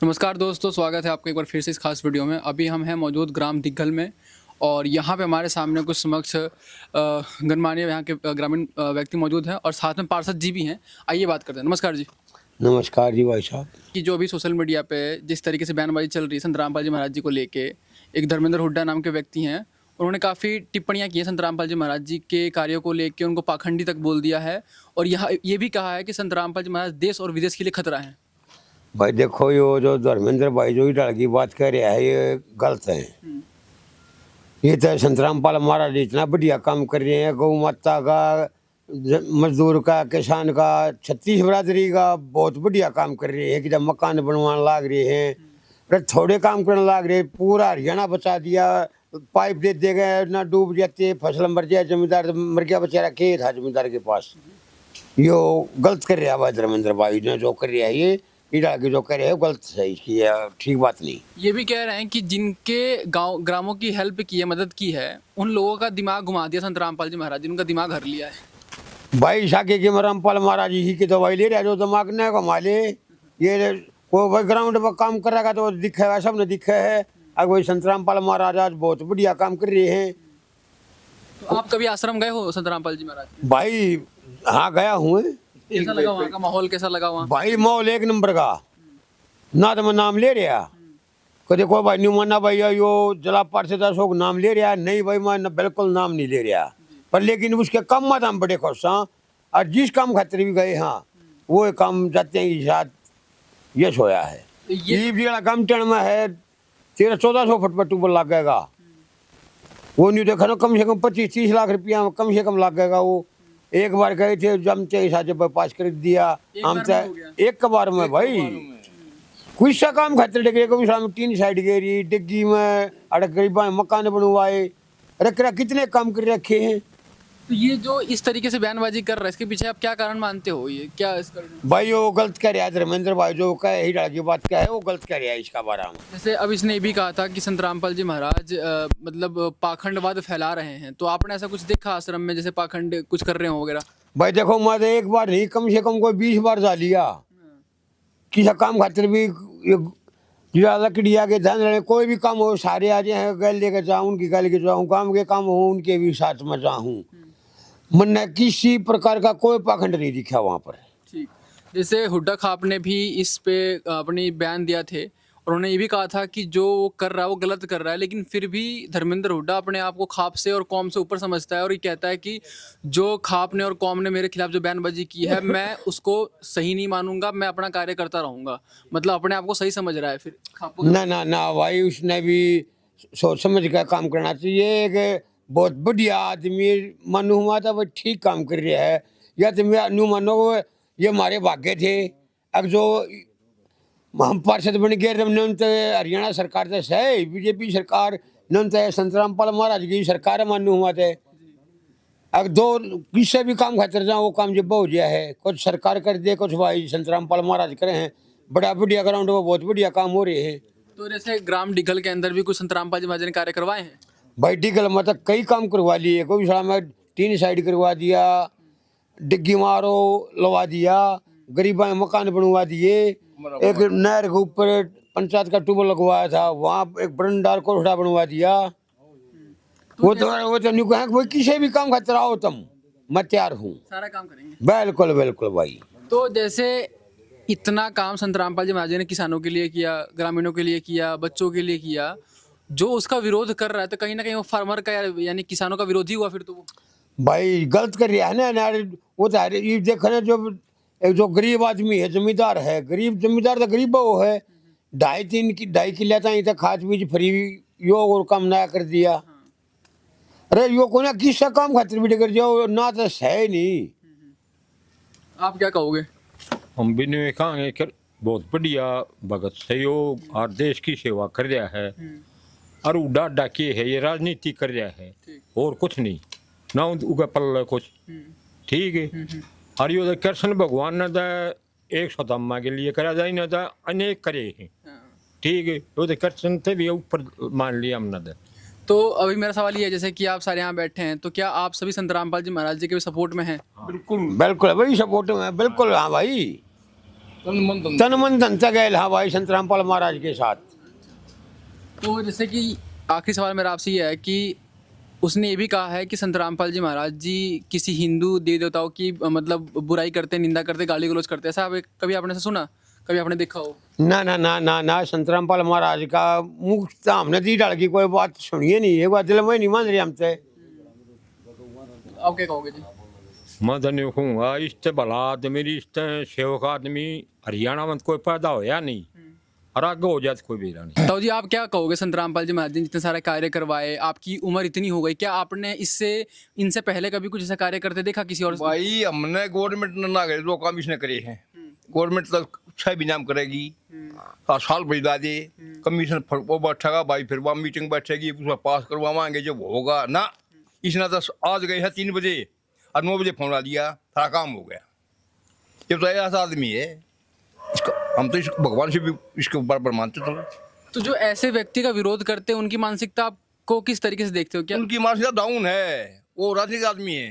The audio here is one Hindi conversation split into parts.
नमस्कार दोस्तों, स्वागत है आपका एक बार फिर से इस खास वीडियो में। अभी हम हैं मौजूद ग्राम दिग्घल में और यहाँ पे हमारे सामने कुछ समक्ष गणमान्य यहाँ के ग्रामीण व्यक्ति मौजूद हैं और साथ में पार्षद जी भी हैं। आइए बात करते हैं। नमस्कार जी। नमस्कार जी भाई साहब। कि जो अभी सोशल मीडिया पे जिस तरीके से बयानबाजी चल रही है संत रामपाल जी महाराज जी को लेके, एक धर्मेंद्र हुड्डा नाम के व्यक्ति हैं, उन्होंने काफ़ी टिप्पणियां की हैं संत रामपाल जी महाराज जी के कार्यों को लेके, उनको पाखंडी तक बोल दिया है और यहाँ ये भी कहा है कि संत रामपाल जी महाराज देश और विदेश के लिए खतरा है। भाई देखो, यो जो धर्मेंद्र भाई जो इधर की बात कर रहा है ये गलत है। ये तो संत रामपाल महाराज इतना बढ़िया काम कर रहे हैं, गौ माता का, मजदूर का, किसान का, छत्तीस बरादरी का बहुत बढ़िया काम कर रहे हैं कि जब मकान बनवाने लाग रहे हैं, अरे थोड़े काम करने लाग रहे, पूरा हरियाणा बचा दिया, पाइप दे दे गए ना, डूब जाते, फसल मर जाए, जमींदार मर गया बेचारा, खेत था जमींदार के पास। यो गलत कर रहा है धर्मेंद्र भाई ने जो कर रहा है, ये इधर के जो कर रहे हैं गलत है, इसकी ठीक बात नहीं। ये भी कह रहे हैं कि जिनके गांव ग्रामों की हेल्प की है, मदद की है, उन लोगों का दिमाग घुमा दिया संत रामपाल जी महाराज जी, उनका दिमाग हर लिया है। भाई साके के रामपाल महाराज जी की दवाई ले रहे जो दिमाग न घुमा ले, ये कोई ग्राउंड पर काम कर रहा तो दिखे है, सब ने दिखे है। अब वही संत रामपाल महाराज आज बहुत बढ़िया काम कर रहे हैं। तो आप कभी आश्रम गए हो संत रामपाल जी महाराज के? भाई हाँ गया हूँ। कैसा लगा वहाँ का माहौल, कैसा लगा वहाँ? भाई माहौल एक नंबर का, ना तो मैं नाम ले रहा कभी कोई भाई नहीं माना भाई यो जला पार्षद अशोक नाम ले रहा, नहीं भाई मैं बिल्कुल नाम नहीं ले रहा, पर लेकिन उसके काम में हम बड़े खुश हाँ, और जिस काम खातिर भी गए हाँ वो काम जाते हैं साथ यश होया है। ये काम टन में है 1300-1400 फुट पर ट्यूबवेल लगेगा, वो नहीं देखा ना, कम से कम 25-30 लाख रुपया कम से कम लगेगा। वो एक बार गए थे जब चाहिए पास कर दिया हम एक बार में भाई, कुछ सा काम खातिर डिगे को तीन साइड गेरी डिग्गी में अड़क गरीबा मकान बनवाए, अरे कितने काम कर रखे हैं। तो ये जो इस तरीके से बयानबाजी कर रहा है, इसके पीछे आप क्या कारण मानते हो? ये क्या इसका भाई वो गलत कह रहा है धर्मेंद्र भाई, जो कह ही की बात क्या है वो गलत कह रहा है इसका बारे में। जैसे अब इसने ये भी कहा था कि संत रामपाल जी महाराज मतलब पाखंडवाद फैला रहे हैं, तो आपने ऐसा कुछ देखा आश्रम में जैसे पाखंड कुछ कर रहे हो वगैरह? भाई देखो, मैं तो एक बार नहीं कम से कम कोई 20 बार जा लिया, किसी काम खातिर भी लकड़िया के धन रहे, कोई भी काम हो सारे आ जाए, गल लेके जाऊँ उनकी गल के जाऊँ, काम के काम हो उनके भी साथ में जाऊँ, मैंने किसी प्रकार का कोई पाखंड नहीं दिखा वहाँ पर। ठीक, जैसे हुड्डा खाप ने भी इस पे अपनी बयान दिया थे और उन्होंने ये भी कहा था कि जो वो कर रहा है वो गलत कर रहा है, लेकिन फिर भी धर्मेंद्र हुड्डा अपने आप को खाप से और कौम से ऊपर समझता है और ये कहता है कि जो खाप ने और कौम ने मेरे खिलाफ जो बयानबाजी की है मैं उसको सही नहीं मानूंगा, मैं अपना कार्य करता रहूंगा। मतलब अपने आप को सही समझ रहा है फिर खाप को। ना ना ना भाई, उसने भी सोच समझ कर काम करना चाहिए। एक बहुत बढ़िया आदमी मानू हुआ था, वो ठीक काम कर रहा है, या तो मैं नू मानो ये हमारे भाग्य थे। अब जो हम पार्षद बन गए हरियाणा सरकार से है, बीजेपी सरकार न संत रामपाल महाराज की सरकार मानू हुआ थे। अब दो किससे भी काम खातर जाओ वो काम जब हो गया है, कुछ सरकार कर दे, कुछ भाई संत रामपाल महाराज करे हैं, बड़ा बढ़िया ग्राउंड में बहुत बढ़िया काम हो रहे हैं। तो जैसे ग्राम दिघल के अंदर भी कुछ संत रामपाल जी महाराज ने कार्य करवाए हैं? भाई डिगल में तो कई काम करवा लिए, कोई साला में 3 साइड करवा दिया, डिग्गी मारो लगा दिया, गरीबा में मकान बनवा दिए, एक नहर के ऊपर पंचायत का ट्यूबवेल लगवाया था, वहाँ एक बरंडार कोठा बनवा दिया। वो तो नहीं कहें कि किसी भी काम खातिर आओ तुम, मैं तैयार हूँ, सारा काम करेंगे। बिल्कुल बिल्कुल भाई। तो जैसे इतना काम संत रामपाल जी महाराज ने किसानों के लिए किया, ग्रामीणों के लिए किया, बच्चों के लिए किया, जो उसका विरोध कर रहा है तो कहीं ना कहीं वो फार्मर का यानी किसानों का विरोधी हुआ फिर तो वो। भाई गलत कर रहा है ना, वो तो ये देखो ना, जो गरीब आदमी है, जमींदार है, गरीब जमींदार तो गरीब वो है, 2.5 किला तक खाद बीज फ्री यो और काम नया कर दिया। अरे यो को ना किसका काम खातिर भी कर जाओ ना, तो है नहीं। आप क्या कहोगे? हम भी नहीं कहेंगे कि बहुत बढ़िया भगत सहयोग और देश की सेवा कर रहा है, और उड़ा डाके है, ये राजनीति कर रहा है और कुछ नहीं ना, उगा पल कुछ ठीक है। और ये कृष्ण भगवान ने तो एक सौदामा के लिए करा जाए ना, तो अनेक करे हैं ठीक है, तो कृष्ण से भी ऊपर मान लिया हमने। तो अभी मेरा सवाल ये है, जैसे कि आप सारे यहाँ बैठे हैं, तो क्या आप सभी संत रामपाल जी महाराज जी के भी सपोर्ट में हैं? बिल्कुल बिल्कुल भाई, सपोर्ट में बिल्कुल। हाँ भाई, तन मन धन तक गए हाँ भाई संत रामपाल महाराज के साथ। तो जैसे कि आखिरी सवाल मेरा आपसे ये है कि उसने ये भी कहा है कि संत रामपाल जी महाराज जी किसी हिंदू देवी देवताओं की मतलब बुराई करते, निंदा करते, गाली गलौज करते, ऐसा कभी आपने ऐसा सुना, कभी आपने देखा हो? ना ना ना ना ना संत रामपाल महाराज का मुख तो हमने दी डाल की कोई बात सुनिए नहीं, ये बात दिल में नहीं मान रही हमसे। आप क्या कहोगे जी? मैं धन्य कहूँगा इससे भला आदमी रिश्ते सेवक आदमी हरियाणा में कोई पैदा होया नहीं और आगे हो जाए कोई बेरा नहीं। ताऊ जी आप क्या कहोगे, संत रामपाल जी महाराज जी ने जितने सारे कार्य करवाए, आपकी उम्र इतनी हो गई, क्या आपने इनसे पहले कभी कुछ ऐसा कार्य करते देखा किसी और से? भाई हमने गवर्नमेंट ने ना करे, दो काम इसने करे हैं। गवर्नमेंट तो 6 भी नाम करेगी, 7 साल भेजा दे, कमीशन वो बैठेगा भाई, फिर वहाँ मीटिंग बैठेगी, उसका पास करवाएंगे जब होगा ना। इसने तो आज गए हैं 3 बजे और 9 बजे फोन ला दिया, सारा काम हो गया। ये तो ऐसा आदमी है, हम तो भगवान से भी इसके ऊपर मानते थे। तो जो ऐसे व्यक्ति का विरोध करते हैं उनकी मानसिकता आपको किस तरीके से देखते हो? क्या उनकी मानसिकता डाउन है, वो राजनीतिक आदमी है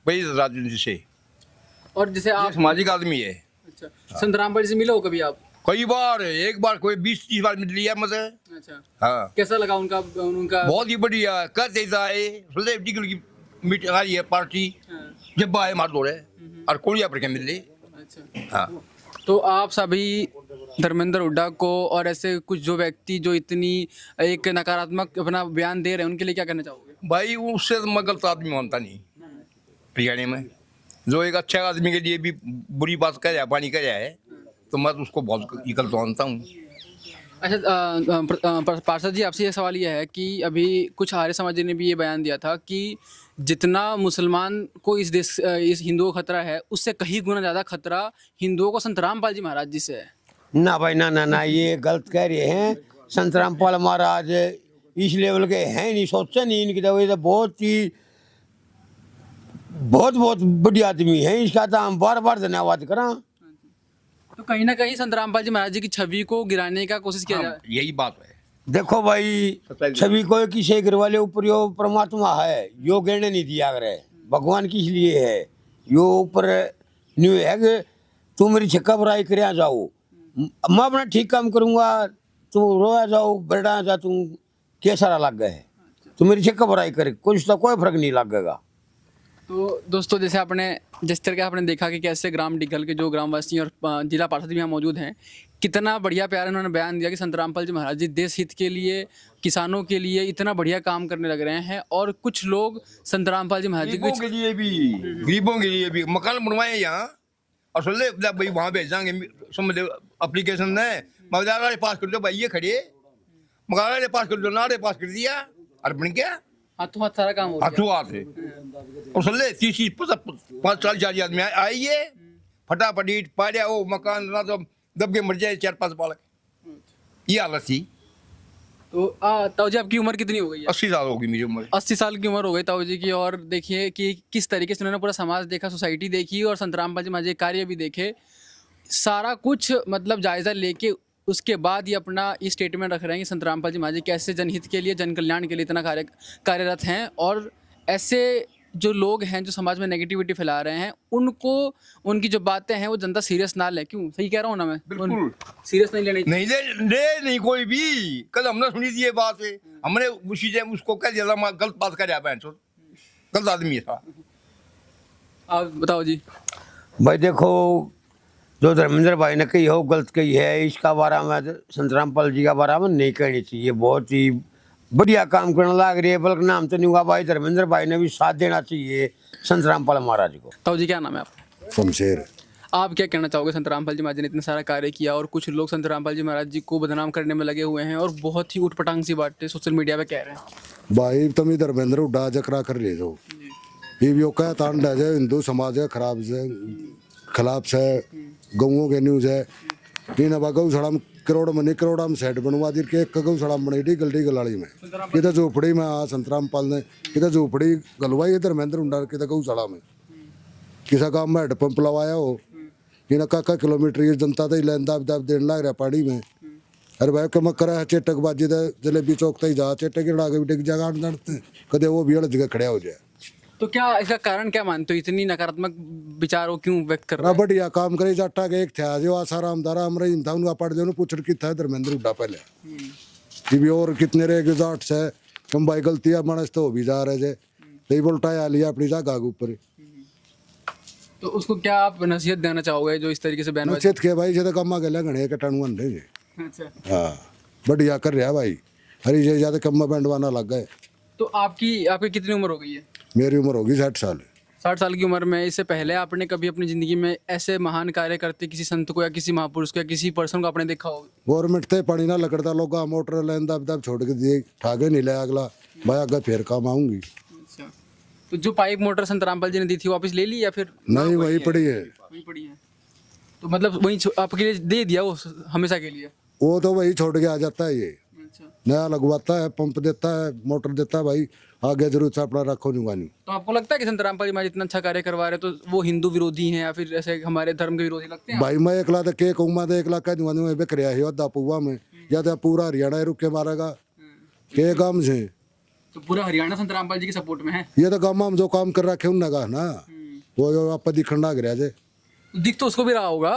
भाई, राजनीति से, और जैसे आप सामाजिक आदमी है। अच्छा, संत रामपाल जी से मिले हो कभी आप? कई बार, एक बार कोई 20-30 बार मिल लिया मुझे। अच्छा, हाँ, कैसा लगा उनका? बहुत ही बढ़िया। कहते की मीटिंग आ रही है पार्टी, हाँ, जब आए मार दो रहे और कोड़िया पर क्या मिल रही। अच्छा, हाँ, तो आप सभी धर्मेंद्र हुड्डा को और ऐसे कुछ जो व्यक्ति जो इतनी एक नकारात्मक अपना बयान दे रहे हैं उनके लिए क्या कहना चाहोगे? भाई उससे तो मैं गलत आदमी मानता नहीं हरियाणा में। जो एक अच्छा आदमी के लिए भी बुरी बात कर जाए, पानी कर जाए, तो मैं तो उसको बहुत गलत मानता हूँ। अच्छा, पार्षद जी आपसे ये सवाल ये है कि अभी कुछ आर्य समाज ने भी ये बयान दिया था कि जितना मुसलमान को इस हिंदुओं को खतरा है, उससे कहीं गुना ज़्यादा खतरा हिंदुओं को संत रामपाल जी महाराज जी से है। ना भाई ना ना ना, ये गलत कह रहे हैं। संत रामपाल महाराज इस लेवल के हैं नहीं, सोचे नहीं। इनकी तो ये बहुत बहुत बढ़िया आदमी है, इसका तो हम बार बार धन्यवाद करा। तो कहीं ना कहीं संत रामपाल जी महाराज जी की छवि को गिराने का कोशिश किया जाए। यही बात है। देखो भाई, छवि को किसी घर वाले ऊपर यो परमात्मा है, यो गिरने नहीं दिया करे, भगवान किस लिए है, यो ऊपर न्यू है कि तू मेरी छक्का बुराई कर जाओ, मैं अपना ठीक काम करूंगा, तू रोया जाओ बेटा जा, तू कैसा लग गए, तू मेरी छक्का बुराई करे, कुछ तो कोई फर्क नहीं लगेगा। तो दोस्तों जैसे आपने जिस तरह के आपने देखा कि कैसे ग्राम डिघल के जो ग्रामवासी और जिला पार्षद भी यहाँ मौजूद हैं, कितना बढ़िया प्यार इन्होंने बयान दिया कि संत रामपाल जी महाराज जी देश हित के लिए, किसानों के लिए इतना बढ़िया काम करने लग रहे हैं। और कुछ लोग संत रामपाल जी महाराज जी गरीबों के लिए भी, गरीबों के लिए भी मकान बनवाए यहाँ, और सुन ले भाई वहाँ भेजांगे, समझ ले अप्लीकेशन है, मकान पास कर दो भाई, ये खड़े मकान पास कर दो, नारे पास कर दिया और बन गया, हाथों हाथ सारा काम हो गया। हाथों हाथ है। और सुन ले 30-50-40 आदमी आइए, फटाफट पाया वो मकान ना तो दब के मर जाए 4-5 बालक, ये हालत थी। तो ताऊ जी आपकी उम्र कितनी हो गई है? 80 साल होगी मेरी उम्र। 80 साल की उम्र हो गई ताऊ जी की। और देखिए कि किस तरीके से उन्होंने पूरा समाज देखा, सोसाइटी देखी और संत रामपाल जी महाराज जी कार्य भी देखे, सारा कुछ मतलब जायजा लेके उसके बाद ये अपना ये स्टेटमेंट रख रहे हैं कि संत रामपाल जी महाराज जी कैसे जनहित के लिए, जन कल्याण के लिए इतना कार्यरत हैं। और ऐसे जो लोग हैं जो समाज में नेगेटिविटी फैला रहे हैं, उनको उनकी जो बातें हैं वो जनता सीरियस ना ले। क्यों, सही कह रहा हूँ ना मैं? बिल्कुल सीरियस नहीं लेनी नहीं नहीं कोई भी। कल हमने सुनी थी ये बात है, हमने उसी टाइम उसको कह दिया था गलत बात कर, गलत आदमी था। आप बताओ जी। भाई देखो, जो धर्मेंद्र भाई ने कही हो गलत कही है, इसका बारे में संत रामपाल जी का बारे में नहीं कहनी चाहिए। बहुत ही बढ़िया काम करने लग रही है, बल्कि नाम तो नहीं हुआ भाई, धर्मेंद्र भाई ने भी साथ देना चाहिए संत रामपाल महाराज को। ताऊ जी क्या नाम है आपका? शमशेर। आप क्या कहना चाहोगे? संत रामपाल जी महाराज जी ने इतना सारा कार्य किया और कुछ लोग संत रामपाल जी महाराज जी को बदनाम करने में लगे हुए हैं और बहुत ही उठपटांग सी बातें सोशल मीडिया पे कह रहे हैं। भाई तुम धर्मेंद्र हुड्डा जकरा कर ले जाओ, ये भी का तांड है हिंदू समाज है खराब से खिलाफ से, गौओं के न्यूज है, तीन अब गौशाला में करोड़ में करोड़ा में सेट बनवा दी के, एक गौशाला बनाई डी गलडी गलाड़ी में, किधर झोपड़ी में संत रामपाल ने किधर झोपड़ी गलवाई धर्मेंद्र हुड्डा किधर गौशाला में, किसा गाँव में हेडपंप लवाया हो, कि का किलोमीटर ये जनता तो लाइन दाब दाब देने लग रहा पानी में। अरे भाई कम करा चेटकबाजी जलेबी चौक तक जा, चेटक भी डिग जागा कदे वो भी अलग जगह खड़े हो जाए। तो क्या इसका कारण क्या मानते हो, इतनी नकारात्मक विचारों क्यों व्यक्त कर रहे रा हैं? बढ़िया काम करे जाटा के एक था जो आसाराम दाराम रहीम था उनका पढ़ देनो पूछ की था धर्मेंद्र हुड्डा पहले कि भी और कितने रे गुजाट से कम भाई गलतियां मानस तो हो भी जा रहे जे तो ये बोलटा लिया अपनी जगह के ऊपर तो उसको क्या आप नसीहत देना चाहोगे जो इस तरीके से बयानबाजी? नचित के भाई जे तो कम्मा गले गणे के टणवन रहे जे अच्छा, हाँ बढ़िया कर रहा भाई हरी जे ज्यादा कम्मा बैंडवाना लग गए तो आपकी कितनी उम्र हो गई है? मेरी उम्र होगी 60 साल 60 साल की उम्र में, इससे पहले आपने कभी अपनी जिंदगी में ऐसे महान कार्य करते किसी संत को या किसी महापुरुष को या किसी पर्सन को आपने देखा होगा? गवर्नमेंट थे पानी ना लगता लोग मोटर लाइन दब दब छोड़ के दिए ठाके नहीं ले अगला भाई आगे फिर काम आऊंगी अच्छा, तो जो पाइप मोटर संत रामपाल जी ने दी थी वापस ले ली या फिर नहीं वही पड़ी है वहीं पड़ी है? तो मतलब वहीं आपके लिए दे दिया वो हमेशा के लिए? वो तो वही छोड़ के आ जाता है ये अच्छा, नया लगवाता है पंप देता है मोटर देता है भाई आगे जरूर से अपना रखो नहीं तो आपको लगता है कि संत रामपाल जी महाराज इतना अच्छा कार्य करवा रहे हैं तो वो हिंदू विरोधी हैं या फिर ऐसे हमारे धर्म के विरोधी लगते हैं? भाई मैं एकला तो के कहूँ मैं एकला कह दूंगा मैं बिक रहा है योद्धा पुआ में या तो पूरा हरियाणा रुक के मारेगा के काम से तो पूरा हरियाणा संत रामपाल जी के सपोर्ट में है? ये तो गाँव में जो काम कर रखे उनने कहा ना वो आप दिखण लग रहा जे दिख तो उसको भी रहा होगा।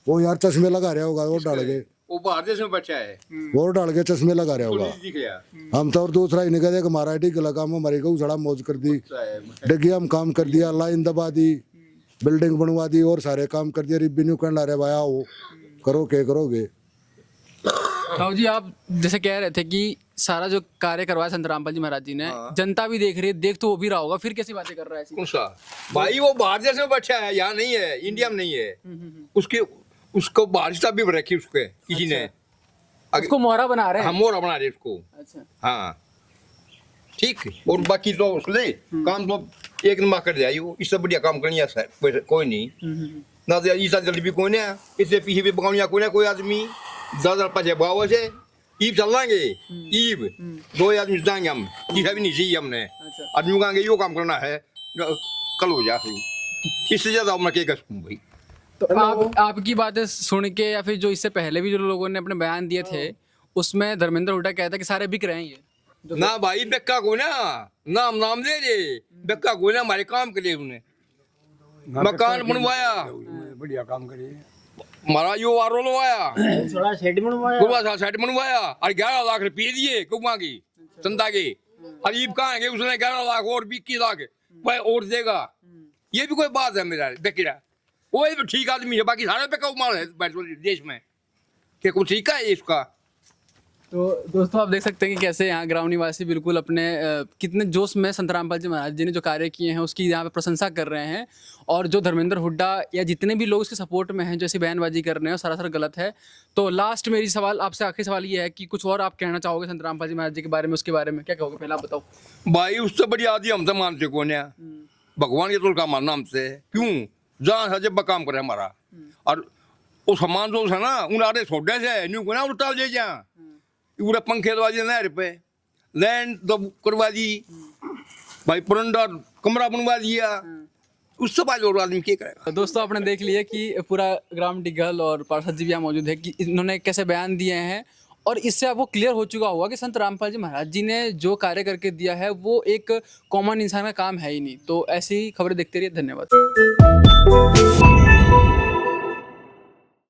वो यार चश्मे लगा रहा होगा वो डाल के वो बाहर देश में बच्चा है, वो डाल के चश्मे लगा रहा होगा दिख गया। हम तो और दूसरा ही निकले कि हमारा ठीक लगा हमारी गऊ सड़ा मौज कर दी डिग्गी हम काम कर दिया लाइन दबा दी बिल्डिंग बनवा दी और सारे काम कर दिया रिब्बी कहने ला रहे भाई आओ करो के करोगे। राव जी आप जैसे कह रहे थे कि सारा जो कार्य करवाया संत रामपाल जी महाराज जी ने जनता भी देख रही है, देख तो वो भी रहा होगा, फिर कैसी बातें कर रहा है ऐसी? कौन सा भाई? वो बाहर देश में बच्चा है, यहाँ नहीं है, इंडिया में नहीं है। उसके उसको बाहर से भी रखी उसके किसी ने उसको मोहरा बना रहे हैं? हम और बना रहे उसको। अच्छा, हाँ ठीक, और बाकी तो उसने काम तो एक नंबर कर दिया। वो इससे बढ़िया काम करनी है कोई नहीं ना, तो ईसा जल्दी भी कोई नहीं, इससे पीछे भी बगानिया कोई ना कोई आदमी 10,000 पैसे बाव से ईब चल लेंगे, ईब 2 आदमी जाएंगे हम, ईसा भी नहीं चाहिए हमने। आदमी कहेंगे यो काम करना है कल हो जा, इससे ज्यादा मैं क्या कर सकूँ भाई। तो आपकी बातें सुन के या फिर जो इससे पहले भी जो लोगों ने अपने बयान दिए थे उसमें धर्मेंद्र हुड्डा कहता है कि सारे बिक रहे हैं ये ना भाई, बेक्का को ना नाम दे दे, बेक्का को ना हमारे काम के लिए उन्हें मकान बनवाया, बढ़िया काम करे हमारा यो आरो लवाया, थोड़ा सेट बनवाया, कुआ सा सेट बनवाया और 11 लाख रुपये दिए कुआ की चंदा के। अजीब कहाँ है उसने 11 लाख और 21 लाख भाई और देगा, ये भी कोई बात है मेरा बेकरा? वो ठीक आदमी है, बाकी सारे पे कौन है देश में क्या कुछ ठीक है इसका? तो दोस्तों आप देख सकते हैं कि कैसे यहाँ ग्राम निवासी बिल्कुल अपने कितने जोश में संत रामपाल जी महाराज जी ने जो कार्य किए हैं उसकी यहाँ पे प्रशंसा कर रहे हैं, और जो धर्मेंद्र हुड्डा या जितने भी लोग उसके सपोर्ट में हैं जैसी बयानबाजी कर रहे हैं सरासर गलत है। तो लास्ट मेरी सवाल आपसे, आखिरी सवाल ये है कि कुछ और आप कहना चाहोगे संत रामपाल जी महाराज जी के बारे में, उसके बारे में क्या कहोगे? पहले आप बताओ। भाई उससे बड़ी आदि हम तो मानते कौन है? भगवान के तो का मानना हमसे क्यों जहाँ जब काम करे हमारा, और वो सामान जो है ना उन आधे छोड़े से न्यू को ना उल्टा दे जा पूरा पंखे दवा दी नहर पे लैंड तो करवा दी भाई, पुरंदर कमरा बनवा दिया, उससे बाद और आदमी क्या करेगा? दोस्तों आपने देख लिया कि पूरा ग्राम डिघल और पार्षद जी भी यहाँ मौजूद है कि इन्होंने कैसे बयान दिए हैं, और इससे आपको क्लियर हो चुका होगा कि संत रामपाल जी महाराज जी ने जो कार्य करके दिया है वो एक कॉमन इंसान का काम है ही नहीं। तो ऐसी खबरें देखते रहिए, धन्यवाद।